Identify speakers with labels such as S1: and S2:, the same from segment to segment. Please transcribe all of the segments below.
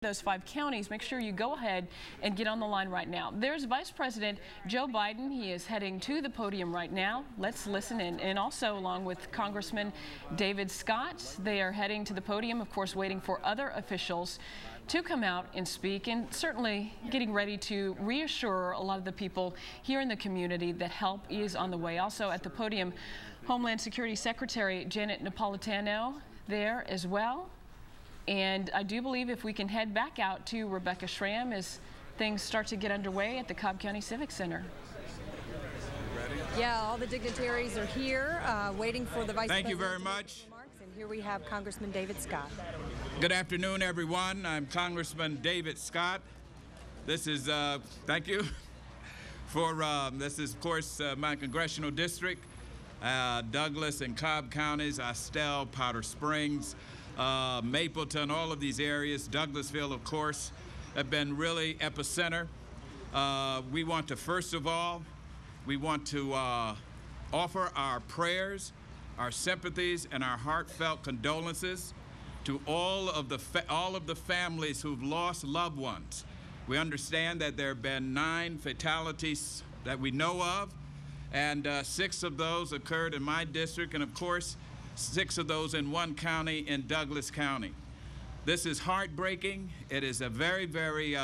S1: those 5 counties, make sure you go ahead and get on the line right now. There's Vice President Joe Biden. He is heading to the podium right now. Let's listen in. And also along with Congressman David Scott, they are heading to the podium, of course, waiting for other officials to come out and speak, and certainly getting ready to reassure a lot of the people here in the community that help is on the way. Also at the podium, Homeland Security Secretary Janet Napolitano there as well. And I do believe if we can head back out to Rebecca Schramm as things start to get underway at the Cobb Civic Center.
S2: Yeah, all the dignitaries are here waiting for the Vice President.
S3: Thank you very much.
S2: And here we have Congressman David Scott.
S3: Good afternoon, everyone. I'm Congressman David Scott. This is, thank you for, this is, of course, my congressional district, Douglas and Cobb counties, Estelle, Powder Springs, Mapleton, all of these areas, Douglasville, of course, have been really epicenter. We want to, first of all, we want to offer our prayers, our sympathies, and our heartfelt condolences to all of the families who've lost loved ones. We understand that there have been 9 fatalities that we know of, and 6 of those occurred in my district, and of course, 6 of those in one county in Douglas County. This is heartbreaking. It is a very, very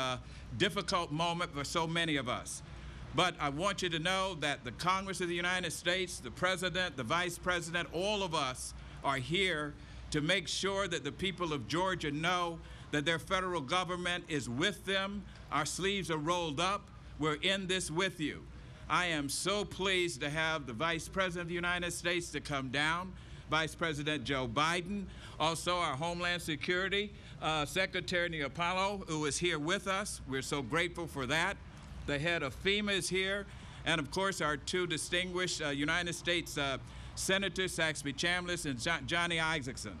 S3: difficult moment for so many of us. But I want you to know that the Congress of the United States, the President, the Vice President, all of us are here to make sure that the people of Georgia know that their federal government is with them. Our sleeves are rolled up. We're in this with you. I am so pleased to have the Vice President of the United States to come down, Vice President Joe Biden, also our Homeland Security Secretary Napolitano, who is here with us. We're so grateful for that. The head of FEMA is here, and of course our 2 distinguished United States Senators, Saxby Chambliss and Johnny Isakson.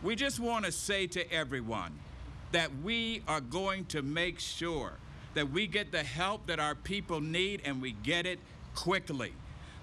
S3: We just want to say to everyone that we are going to make sure that we get the help that our people need, and we get it quickly.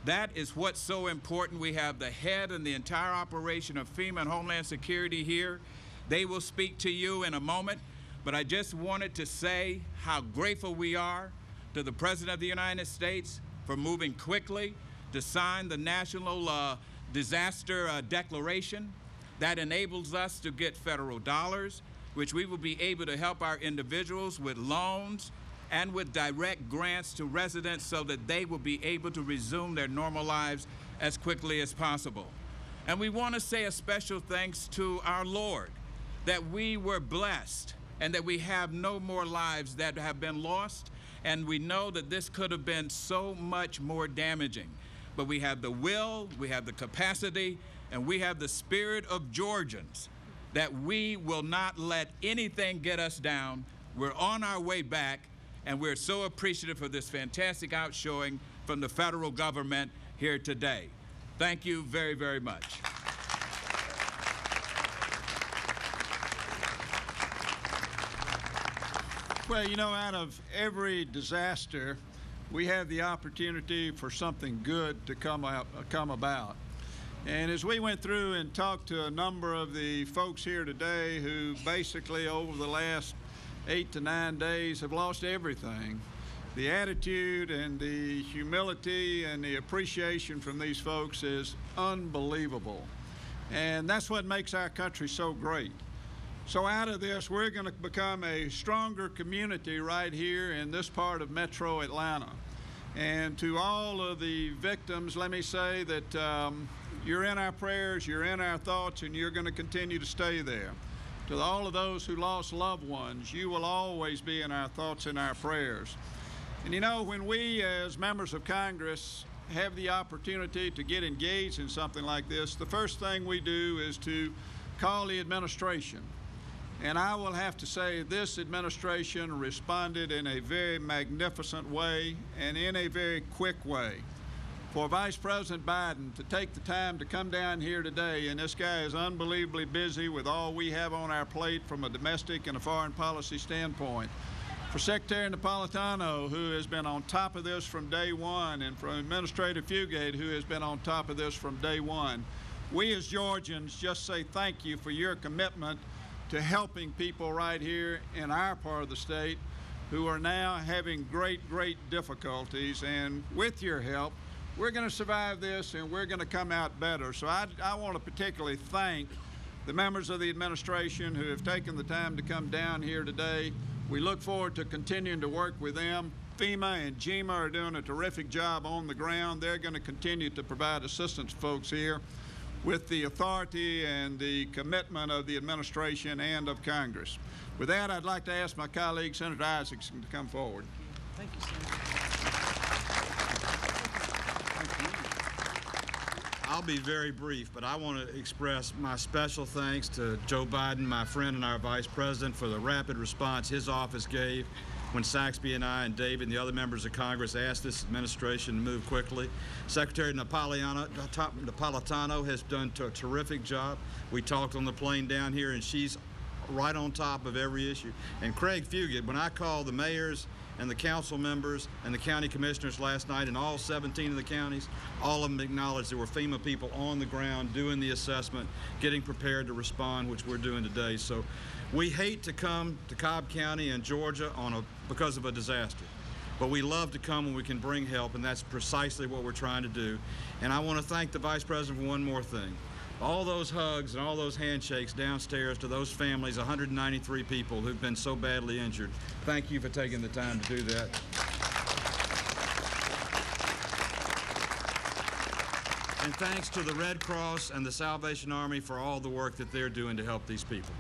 S3: That is what's so important. We have the head and the entire operation of FEMA and Homeland Security here. They will speak to you in a moment, but I just wanted to say how grateful we are to the President of the United States for moving quickly to sign the National Disaster Declaration that enables us to get federal dollars, which we will be able to help our individuals with loans and with direct grants to residents so that they will be able to resume their normal lives as quickly as possible. And we want to say a special thanks to our Lord that we were blessed and that we have no more lives that have been lost. And we know that this could have been so much more damaging. But we have the will, we have the capacity, and we have the spirit of Georgians that we will not let anything get us down. We're on our way back, and we're so appreciative for this fantastic outshowing from the federal government here today. Thank you very, very much.
S4: Well, you know, out of every disaster, we have the opportunity for something good to come about. And as we went through and talked to a number of the folks here today who basically over the last 8 to 9 days have lost everything, the attitude and the humility and the appreciation from these folks is unbelievable. And that's what makes our country so great. So out of this, we're going to become a stronger community right here in this part of Metro Atlanta. And to all of the victims, let me say that you're in our prayers, you're in our thoughts, and you're going to continue to stay there. To all of those who lost loved ones, you will always be in our thoughts and our prayers. And you know, when we as members of Congress have the opportunity to get engaged in something like this, the first thing we do is to call the administration. And I will have to say this administration responded in a very magnificent way and in a very quick way. For Vice President Biden to take the time to come down here today, and this guy is unbelievably busy with all we have on our plate from a domestic and a foreign policy standpoint. For Secretary Napolitano, who has been on top of this from day one, and for Administrator Fugate, who has been on top of this from day one, we as Georgians just say thank you for your commitment to helping people right here in our part of the state who are now having great difficulties. And with your help, we're going to survive this and we're going to come out better. So I want to particularly thank the members of the administration who have taken the time to come down here today. We look forward to continuing to work with them. FEMA and GEMA are doing a terrific job on the ground. They're going to continue to provide assistance to folks here with the authority and the commitment of the administration and of Congress. With that, I'd like to ask my colleague, Senator Isakson, to come forward.
S1: Thank you, Senator.
S5: I'll be very brief, but I want to express my special thanks to Joe Biden, my friend and our Vice President, for the rapid response his office gave when Saxby and I and David and the other members of Congress asked this administration to move quickly. Secretary Napolitano has done a terrific job. We talked on the plane down here, and she's right on top of every issue. And Craig Fugit, when I called the mayors and the council members and the county commissioners last night in all 17 of the counties, all of them acknowledged there were FEMA people on the ground doing the assessment, getting prepared to respond, which we're doing today. So we hate to come to Cobb County and Georgia because of a disaster, but we love to come when we can bring help, and that's precisely what we're trying to do. And I want to thank the Vice President for one more thing. All those hugs and all those handshakes downstairs to those families, 193 people who've been so badly injured. Thank you for taking the time to do that. And thanks to the Red Cross and the Salvation Army for all the work that they're doing to help these people.